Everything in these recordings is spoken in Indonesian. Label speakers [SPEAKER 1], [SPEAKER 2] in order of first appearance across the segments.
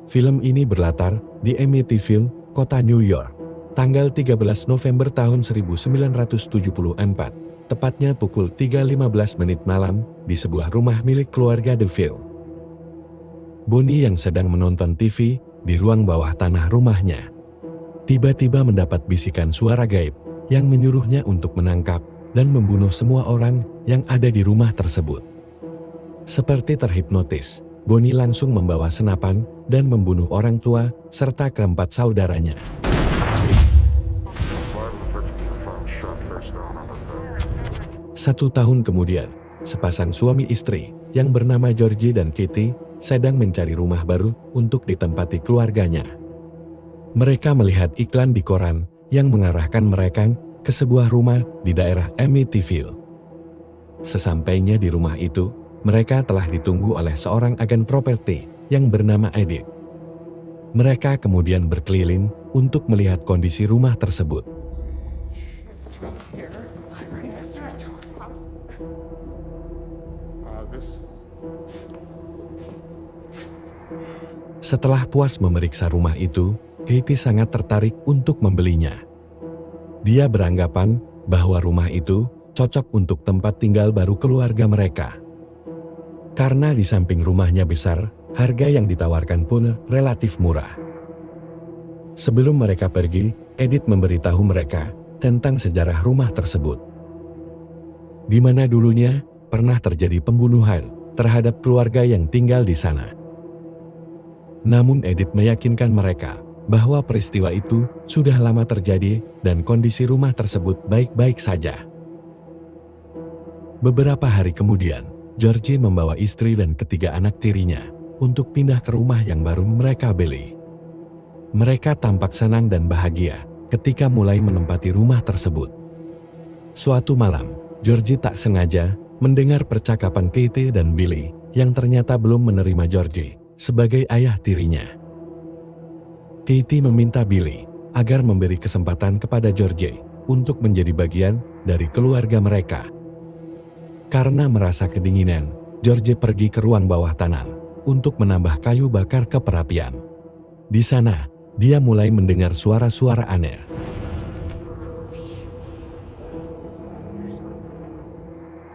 [SPEAKER 1] Film ini berlatar di Amityville, kota New York, tanggal 13 November tahun 1974, tepatnya pukul 3.15 menit malam, di sebuah rumah milik keluarga DeVille. Bonnie yang sedang menonton TV di ruang bawah tanah rumahnya, tiba-tiba mendapat bisikan suara gaib yang menyuruhnya untuk menangkap dan membunuh semua orang yang ada di rumah tersebut. Seperti terhipnotis, Bonnie langsung membawa senapan dan membunuh orang tua serta keempat saudaranya. Satu tahun kemudian, sepasang suami istri yang bernama Georgie dan Kitty sedang mencari rumah baru untuk ditempati keluarganya. Mereka melihat iklan di koran yang mengarahkan mereka ke sebuah rumah di daerah Amityville. Sesampainya di rumah itu, mereka telah ditunggu oleh seorang agen properti yang bernama Edith. Mereka kemudian berkeliling untuk melihat kondisi rumah tersebut. Setelah puas memeriksa rumah itu, Katie sangat tertarik untuk membelinya. Dia beranggapan bahwa rumah itu cocok untuk tempat tinggal baru keluarga mereka. Karena di samping rumahnya besar, harga yang ditawarkan pun relatif murah. Sebelum mereka pergi, Edith memberitahu mereka tentang sejarah rumah tersebut, di mana dulunya pernah terjadi pembunuhan terhadap keluarga yang tinggal di sana. Namun Edith meyakinkan mereka bahwa peristiwa itu sudah lama terjadi dan kondisi rumah tersebut baik-baik saja. Beberapa hari kemudian, Georgie membawa istri dan ketiga anak tirinya untuk pindah ke rumah yang baru mereka beli. Mereka tampak senang dan bahagia ketika mulai menempati rumah tersebut. Suatu malam, Georgie tak sengaja mendengar percakapan Katie dan Billy yang ternyata belum menerima Georgie sebagai ayah tirinya. Katie meminta Billy agar memberi kesempatan kepada Georgie untuk menjadi bagian dari keluarga mereka. Karena merasa kedinginan, Georgie pergi ke ruang bawah tanah untuk menambah kayu bakar ke perapian. Di sana, dia mulai mendengar suara-suara aneh.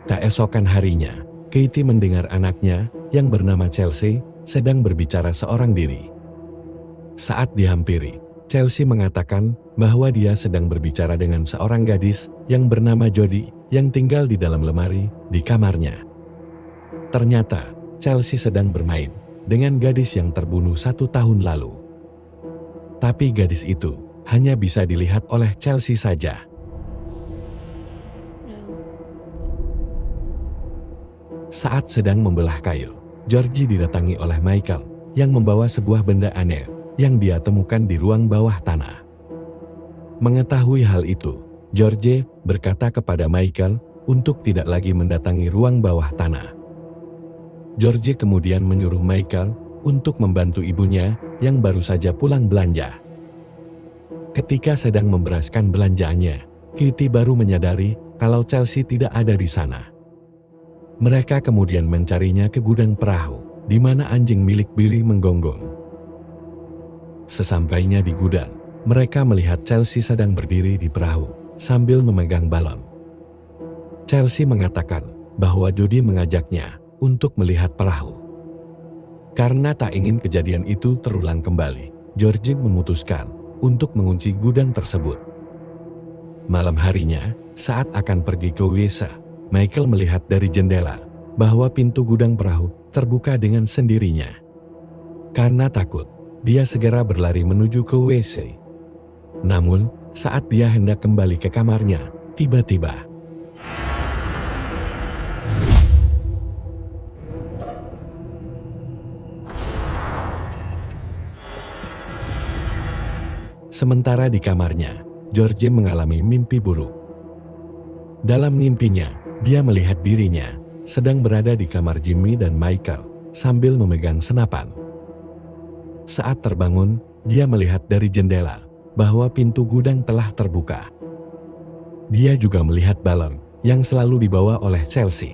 [SPEAKER 1] Keesokan harinya, Katie mendengar anaknya yang bernama Chelsea sedang berbicara seorang diri. Saat dihampiri, Chelsea mengatakan bahwa dia sedang berbicara dengan seorang gadis yang bernama Jody yang tinggal di dalam lemari di kamarnya. Ternyata, Chelsea sedang bermain dengan gadis yang terbunuh 1 tahun lalu. Tapi gadis itu hanya bisa dilihat oleh Chelsea saja. Saat sedang membelah kayu, Georgie didatangi oleh Michael yang membawa sebuah benda aneh yang dia temukan di ruang bawah tanah. Mengetahui hal itu, Georgie berkata kepada Michael untuk tidak lagi mendatangi ruang bawah tanah. Georgie kemudian menyuruh Michael untuk membantu ibunya yang baru saja pulang belanja. Ketika sedang memberaskan belanjaannya, Kitty baru menyadari kalau Chelsea tidak ada di sana. Mereka kemudian mencarinya ke gudang perahu, di mana anjing milik Billy menggonggong. Sesampainya di gudang, mereka melihat Chelsea sedang berdiri di perahu, sambil memegang balon. Chelsea mengatakan bahwa Jody mengajaknya untuk melihat perahu. Karena tak ingin kejadian itu terulang kembali, Georgie memutuskan untuk mengunci gudang tersebut. Malam harinya, saat akan pergi ke WC, Michael melihat dari jendela bahwa pintu gudang perahu terbuka dengan sendirinya. Karena takut, dia segera berlari menuju ke WC. Namun, saat dia hendak kembali ke kamarnya, tiba-tiba sementara di kamarnya, Georgie mengalami mimpi buruk. Dalam mimpinya, dia melihat dirinya sedang berada di kamar Jimmy dan Michael sambil memegang senapan. Saat terbangun, dia melihat dari jendela bahwa pintu gudang telah terbuka. Dia juga melihat balon yang selalu dibawa oleh Chelsea.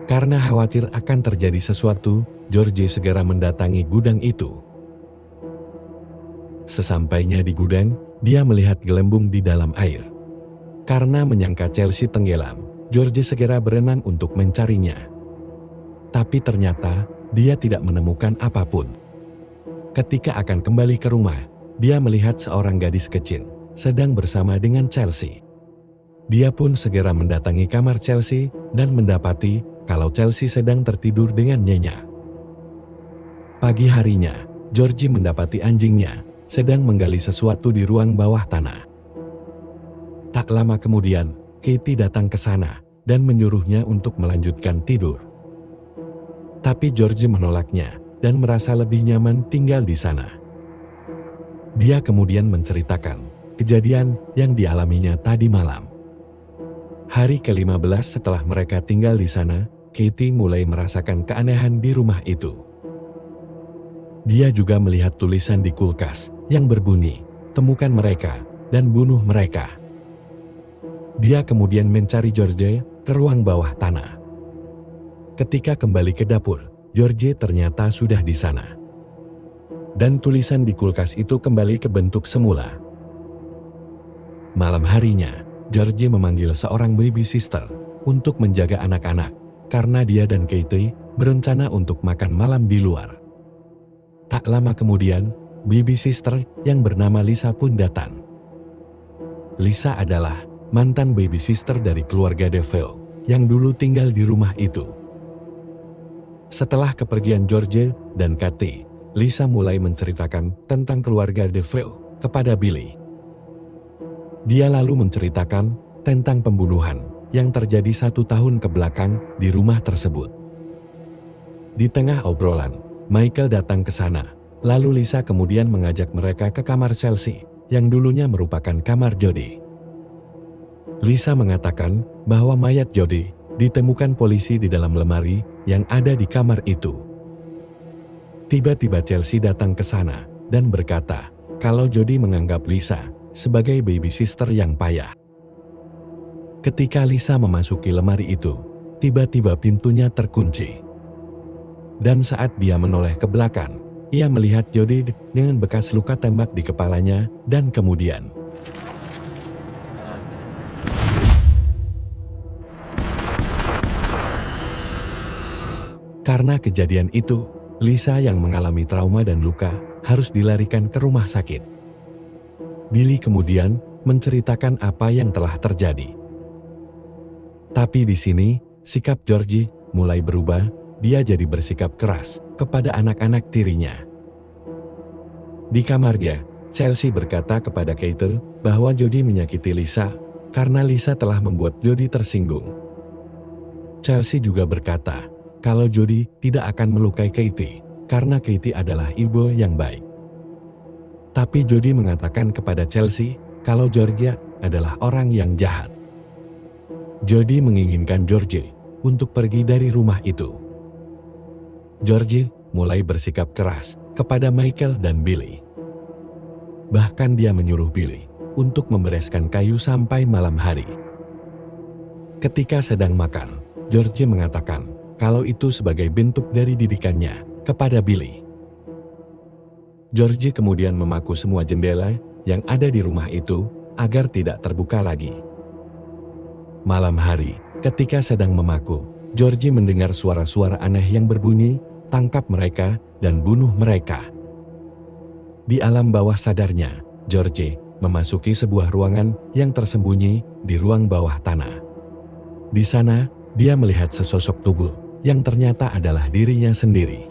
[SPEAKER 1] Karena khawatir akan terjadi sesuatu, Georgie segera mendatangi gudang itu. Sesampainya di gudang, dia melihat gelembung di dalam air. Karena menyangka Chelsea tenggelam, George segera berenang untuk mencarinya. Tapi ternyata, dia tidak menemukan apapun. Ketika akan kembali ke rumah, dia melihat seorang gadis kecil sedang bersama dengan Chelsea. Dia pun segera mendatangi kamar Chelsea dan mendapati kalau Chelsea sedang tertidur dengan nyenyak. Pagi harinya, Georgie mendapati anjingnya sedang menggali sesuatu di ruang bawah tanah. Tak lama kemudian, Katie datang ke sana dan menyuruhnya untuk melanjutkan tidur. Tapi Georgie menolaknya dan merasa lebih nyaman tinggal di sana. Dia kemudian menceritakan kejadian yang dialaminya tadi malam. Hari ke-15 setelah mereka tinggal di sana, Katie mulai merasakan keanehan di rumah itu. Dia juga melihat tulisan di kulkas yang berbunyi, "Temukan mereka dan bunuh mereka." Dia kemudian mencari George ke ruang bawah tanah. Ketika kembali ke dapur, George ternyata sudah di sana. Dan tulisan di kulkas itu kembali ke bentuk semula. Malam harinya, George memanggil seorang baby sister untuk menjaga anak-anak karena dia dan Katie berencana untuk makan malam di luar. Tak lama kemudian, baby sister yang bernama Lisa pun datang. Lisa adalah mantan baby sister dari keluarga DeVille yang dulu tinggal di rumah itu. Setelah kepergian George dan Katie, Lisa mulai menceritakan tentang keluarga DeVille kepada Billy. Dia lalu menceritakan tentang pembunuhan yang terjadi 1 tahun ke belakang di rumah tersebut. Di tengah obrolan, Michael datang ke sana, lalu Lisa kemudian mengajak mereka ke kamar Chelsea yang dulunya merupakan kamar Jody. Lisa mengatakan bahwa mayat Jody ditemukan polisi di dalam lemari yang ada di kamar itu. Tiba-tiba Chelsea datang ke sana dan berkata kalau Jody menganggap Lisa sebagai baby sister yang payah. Ketika Lisa memasuki lemari itu, tiba-tiba pintunya terkunci. Dan saat dia menoleh ke belakang, ia melihat Jody dengan bekas luka tembak di kepalanya dan kemudian karena kejadian itu, Lisa yang mengalami trauma dan luka harus dilarikan ke rumah sakit. Billy kemudian menceritakan apa yang telah terjadi. Tapi di sini, sikap Georgie mulai berubah, dia jadi bersikap keras kepada anak-anak tirinya. Di kamarnya, Chelsea berkata kepada Katie bahwa Jody menyakiti Lisa karena Lisa telah membuat Jody tersinggung. Chelsea juga berkata kalau Jody tidak akan melukai Katie karena Katie adalah ibu yang baik. Tapi Jody mengatakan kepada Chelsea kalau Georgia adalah orang yang jahat. Jody menginginkan Georgie untuk pergi dari rumah itu. Georgie mulai bersikap keras kepada Michael dan Billy. Bahkan dia menyuruh Billy untuk membereskan kayu sampai malam hari. Ketika sedang makan, Georgie mengatakan kalau itu sebagai bentuk dari didikannya kepada Billy. Georgie kemudian memaku semua jendela yang ada di rumah itu agar tidak terbuka lagi. Malam hari, ketika sedang memaku, Georgie mendengar suara-suara aneh yang berbunyi, "Tangkap mereka dan bunuh mereka." Di alam bawah sadarnya, Georgie memasuki sebuah ruangan yang tersembunyi di ruang bawah tanah. Di sana, dia melihat sesosok tubuh yang ternyata adalah dirinya sendiri.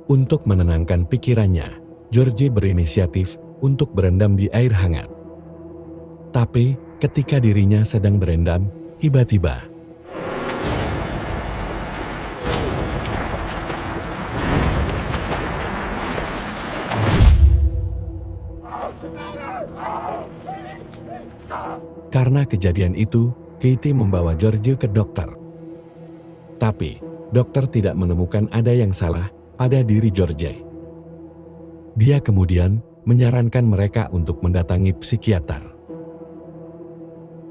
[SPEAKER 1] Untuk menenangkan pikirannya, Georgie berinisiatif untuk berendam di air hangat. Tapi, ketika dirinya sedang berendam, tiba-tiba karena kejadian itu, Katie membawa Georgie ke dokter. Tapi, dokter tidak menemukan ada yang salah pada diri Georgie. Dia kemudian menyarankan mereka untuk mendatangi psikiater.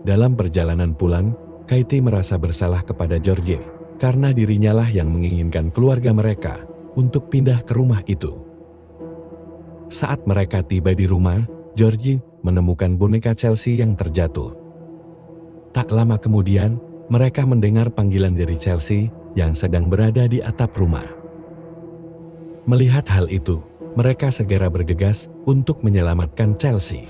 [SPEAKER 1] Dalam perjalanan pulang, Katie merasa bersalah kepada Georgie karena dirinya lah yang menginginkan keluarga mereka untuk pindah ke rumah itu. Saat mereka tiba di rumah, Georgie menemukan boneka Chelsea yang terjatuh. Tak lama kemudian, mereka mendengar panggilan dari Chelsea yang sedang berada di atap rumah. Melihat hal itu, mereka segera bergegas untuk menyelamatkan Chelsea.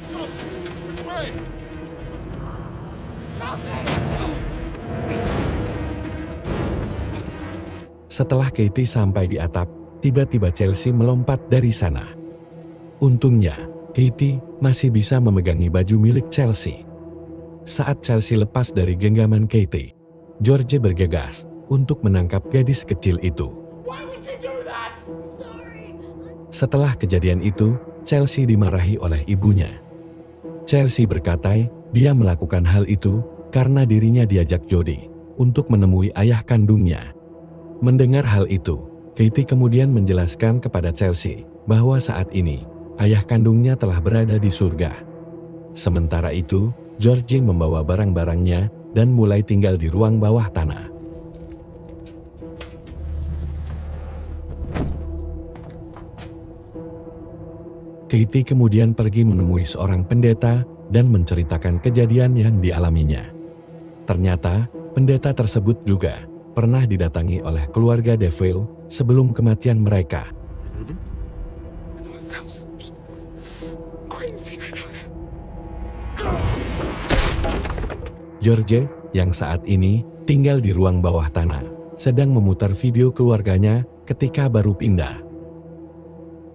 [SPEAKER 1] Setelah Katie sampai di atap, tiba-tiba Chelsea melompat dari sana. Untungnya, Katie masih bisa memegangi baju milik Chelsea. Saat Chelsea lepas dari genggaman Katie, Georgie bergegas untuk menangkap gadis kecil itu. Setelah kejadian itu, Chelsea dimarahi oleh ibunya. Chelsea berkata dia melakukan hal itu karena dirinya diajak Jody untuk menemui ayah kandungnya. Mendengar hal itu, Katie kemudian menjelaskan kepada Chelsea bahwa saat ini ayah kandungnya telah berada di surga. Sementara itu, Georgie membawa barang-barangnya dan mulai tinggal di ruang bawah tanah. Katie kemudian pergi menemui seorang pendeta dan menceritakan kejadian yang dialaminya. Ternyata, pendeta tersebut juga pernah didatangi oleh keluarga DeVille sebelum kematian mereka. Georgie, yang saat ini tinggal di ruang bawah tanah, sedang memutar video keluarganya ketika baru pindah.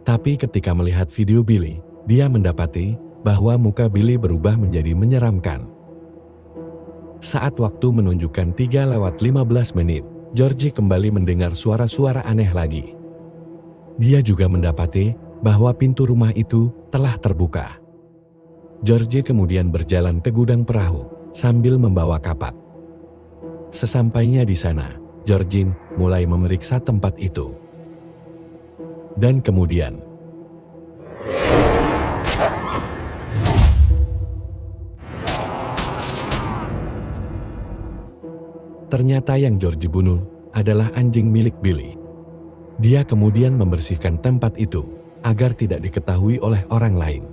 [SPEAKER 1] Tapi ketika melihat video Billy, dia mendapati bahwa muka Billy berubah menjadi menyeramkan. Saat waktu menunjukkan 3:15, Georgie kembali mendengar suara-suara aneh lagi. Dia juga mendapati bahwa pintu rumah itu telah terbuka. Georgie kemudian berjalan ke gudang perahu sambil membawa kapak. Sesampainya di sana, Georgie mulai memeriksa tempat itu. Dan kemudian ternyata yang Georgie bunuh adalah anjing milik Billy. Dia kemudian membersihkan tempat itu agar tidak diketahui oleh orang lain.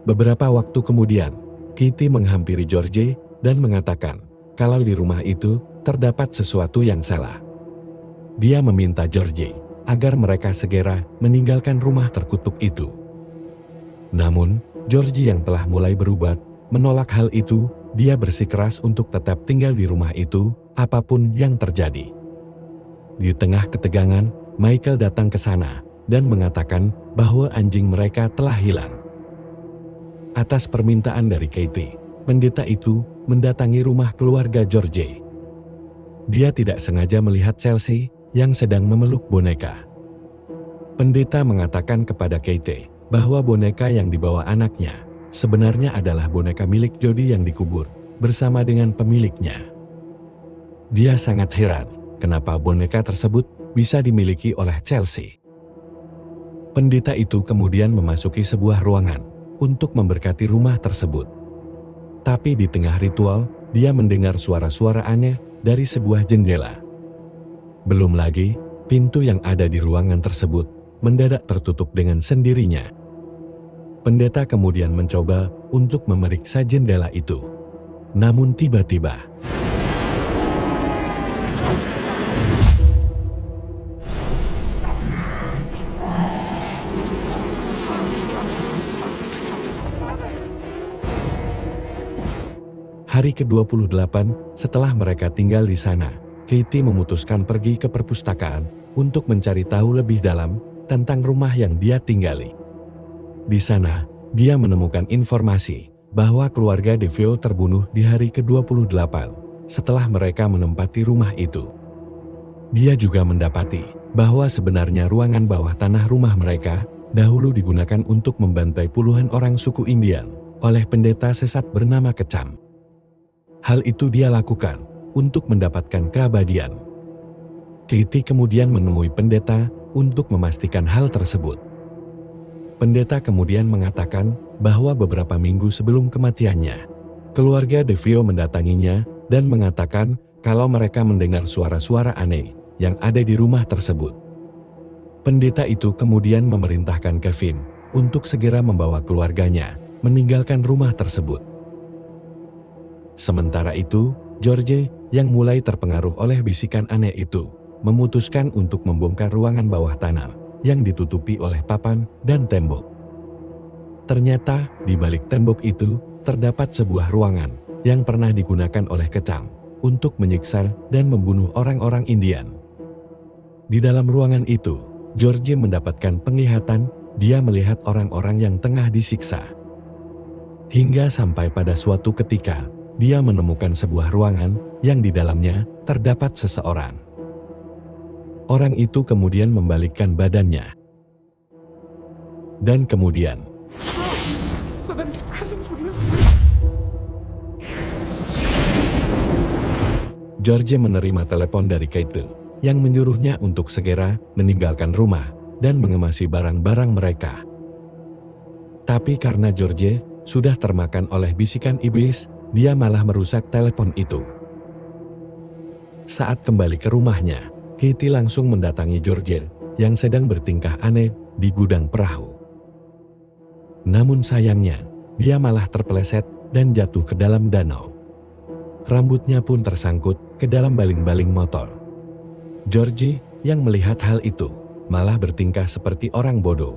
[SPEAKER 1] Beberapa waktu kemudian, Katie menghampiri Georgie dan mengatakan kalau di rumah itu terdapat sesuatu yang salah. Dia meminta Georgie agar mereka segera meninggalkan rumah terkutuk itu. Namun, Georgie yang telah mulai berubah menolak hal itu. Dia bersikeras untuk tetap tinggal di rumah itu, apapun yang terjadi. Di tengah ketegangan, Michael datang ke sana dan mengatakan bahwa anjing mereka telah hilang. Atas permintaan dari Katie, pendeta itu mendatangi rumah keluarga Georgie. Dia tidak sengaja melihat Chelsea yang sedang memeluk boneka. Pendeta mengatakan kepada Katie bahwa boneka yang dibawa anaknya sebenarnya adalah boneka milik Jody yang dikubur bersama dengan pemiliknya. Dia sangat heran kenapa boneka tersebut bisa dimiliki oleh Chelsea. Pendeta itu kemudian memasuki sebuah ruangan untuk memberkati rumah tersebut. Tapi di tengah ritual, dia mendengar suara-suara aneh dari sebuah jendela. Belum lagi, pintu yang ada di ruangan tersebut mendadak tertutup dengan sendirinya. Pendeta kemudian mencoba untuk memeriksa jendela itu. Namun tiba-tiba, hari ke-28 setelah mereka tinggal di sana, Katie memutuskan pergi ke perpustakaan untuk mencari tahu lebih dalam tentang rumah yang dia tinggali. Di sana, dia menemukan informasi bahwa keluarga DeVille terbunuh di hari ke-28 setelah mereka menempati rumah itu. Dia juga mendapati bahwa sebenarnya ruangan bawah tanah rumah mereka dahulu digunakan untuk membantai puluhan orang suku Indian oleh pendeta sesat bernama Kecam. Hal itu dia lakukan untuk mendapatkan keabadian. Katie kemudian menemui pendeta untuk memastikan hal tersebut. Pendeta kemudian mengatakan bahwa beberapa minggu sebelum kematiannya, keluarga DeVille mendatanginya dan mengatakan kalau mereka mendengar suara-suara aneh yang ada di rumah tersebut. Pendeta itu kemudian memerintahkan Kevin untuk segera membawa keluarganya meninggalkan rumah tersebut. Sementara itu, George yang mulai terpengaruh oleh bisikan aneh itu, memutuskan untuk membongkar ruangan bawah tanah yang ditutupi oleh papan dan tembok. Ternyata di balik tembok itu terdapat sebuah ruangan yang pernah digunakan oleh kecang untuk menyiksa dan membunuh orang-orang Indian. Di dalam ruangan itu, George mendapatkan penglihatan. Dia melihat orang-orang yang tengah disiksa. Hingga sampai pada suatu ketika, dia menemukan sebuah ruangan yang di dalamnya terdapat seseorang. Orang itu kemudian membalikkan badannya. Dan kemudian, George menerima telepon dari Kate yang menyuruhnya untuk segera meninggalkan rumah dan mengemasi barang-barang mereka. Tapi karena George sudah termakan oleh bisikan iblis, dia malah merusak telepon itu. Saat kembali ke rumahnya, Katie langsung mendatangi George yang sedang bertingkah aneh di gudang perahu. Namun sayangnya, dia malah terpeleset dan jatuh ke dalam danau. Rambutnya pun tersangkut ke dalam baling-baling motor. George yang melihat hal itu malah bertingkah seperti orang bodoh.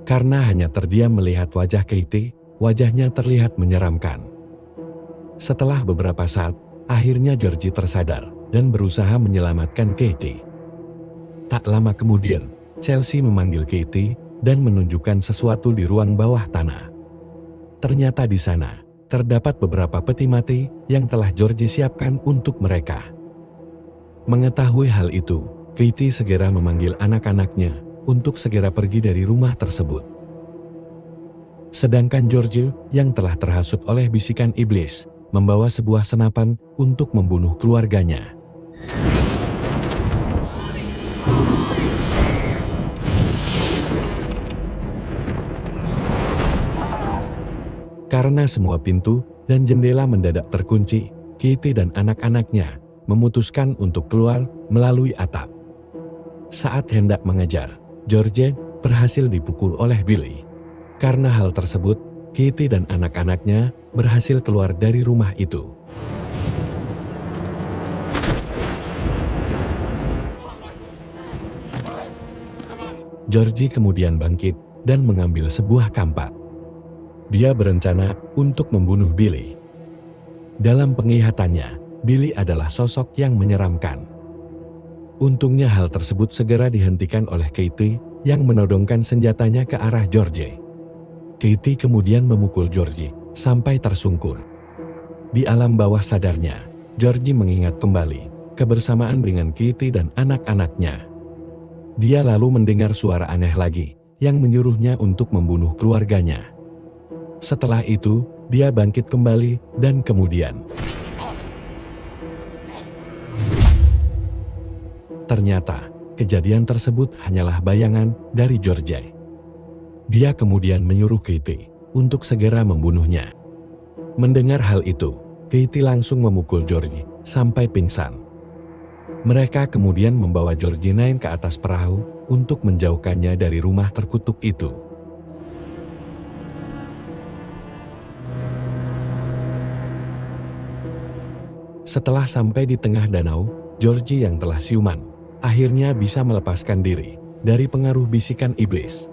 [SPEAKER 1] Karena hanya terdiam melihat wajah Katie, wajahnya terlihat menyeramkan. Setelah beberapa saat, akhirnya George tersadar dan berusaha menyelamatkan Katie. Tak lama kemudian, Chelsea memanggil Katie dan menunjukkan sesuatu di ruang bawah tanah. Ternyata di sana terdapat beberapa peti mati yang telah George siapkan untuk mereka. Mengetahui hal itu, Katie segera memanggil anak-anaknya untuk segera pergi dari rumah tersebut. Sedangkan George yang telah terhasut oleh bisikan iblis, membawa sebuah senapan untuk membunuh keluarganya. Karena semua pintu dan jendela mendadak terkunci, Katie dan anak-anaknya memutuskan untuk keluar melalui atap. Saat hendak mengejar, George berhasil dipukul oleh Billy. Karena hal tersebut, Katie dan anak-anaknya berhasil keluar dari rumah itu. George kemudian bangkit dan mengambil sebuah kampak. Dia berencana untuk membunuh Billy. Dalam penglihatannya, Billy adalah sosok yang menyeramkan. Untungnya hal tersebut segera dihentikan oleh Katie yang menodongkan senjatanya ke arah George. Katie kemudian memukul George sampai tersungkur. Di alam bawah sadarnya, George mengingat kembali kebersamaan dengan Katie dan anak-anaknya. Dia lalu mendengar suara aneh lagi yang menyuruhnya untuk membunuh keluarganya. Setelah itu, dia bangkit kembali dan kemudian ternyata, kejadian tersebut hanyalah bayangan dari George. Dia kemudian menyuruh Katie untuk segera membunuhnya. Mendengar hal itu, Katie langsung memukul George sampai pingsan. Mereka kemudian membawa George naik ke atas perahu untuk menjauhkannya dari rumah terkutuk itu. Setelah sampai di tengah danau, George yang telah siuman akhirnya bisa melepaskan diri dari pengaruh bisikan iblis.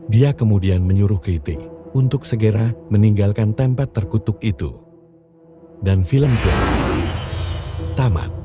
[SPEAKER 1] Dia kemudian menyuruh Katie untuk segera meninggalkan tempat terkutuk itu. Dan film pun tamat.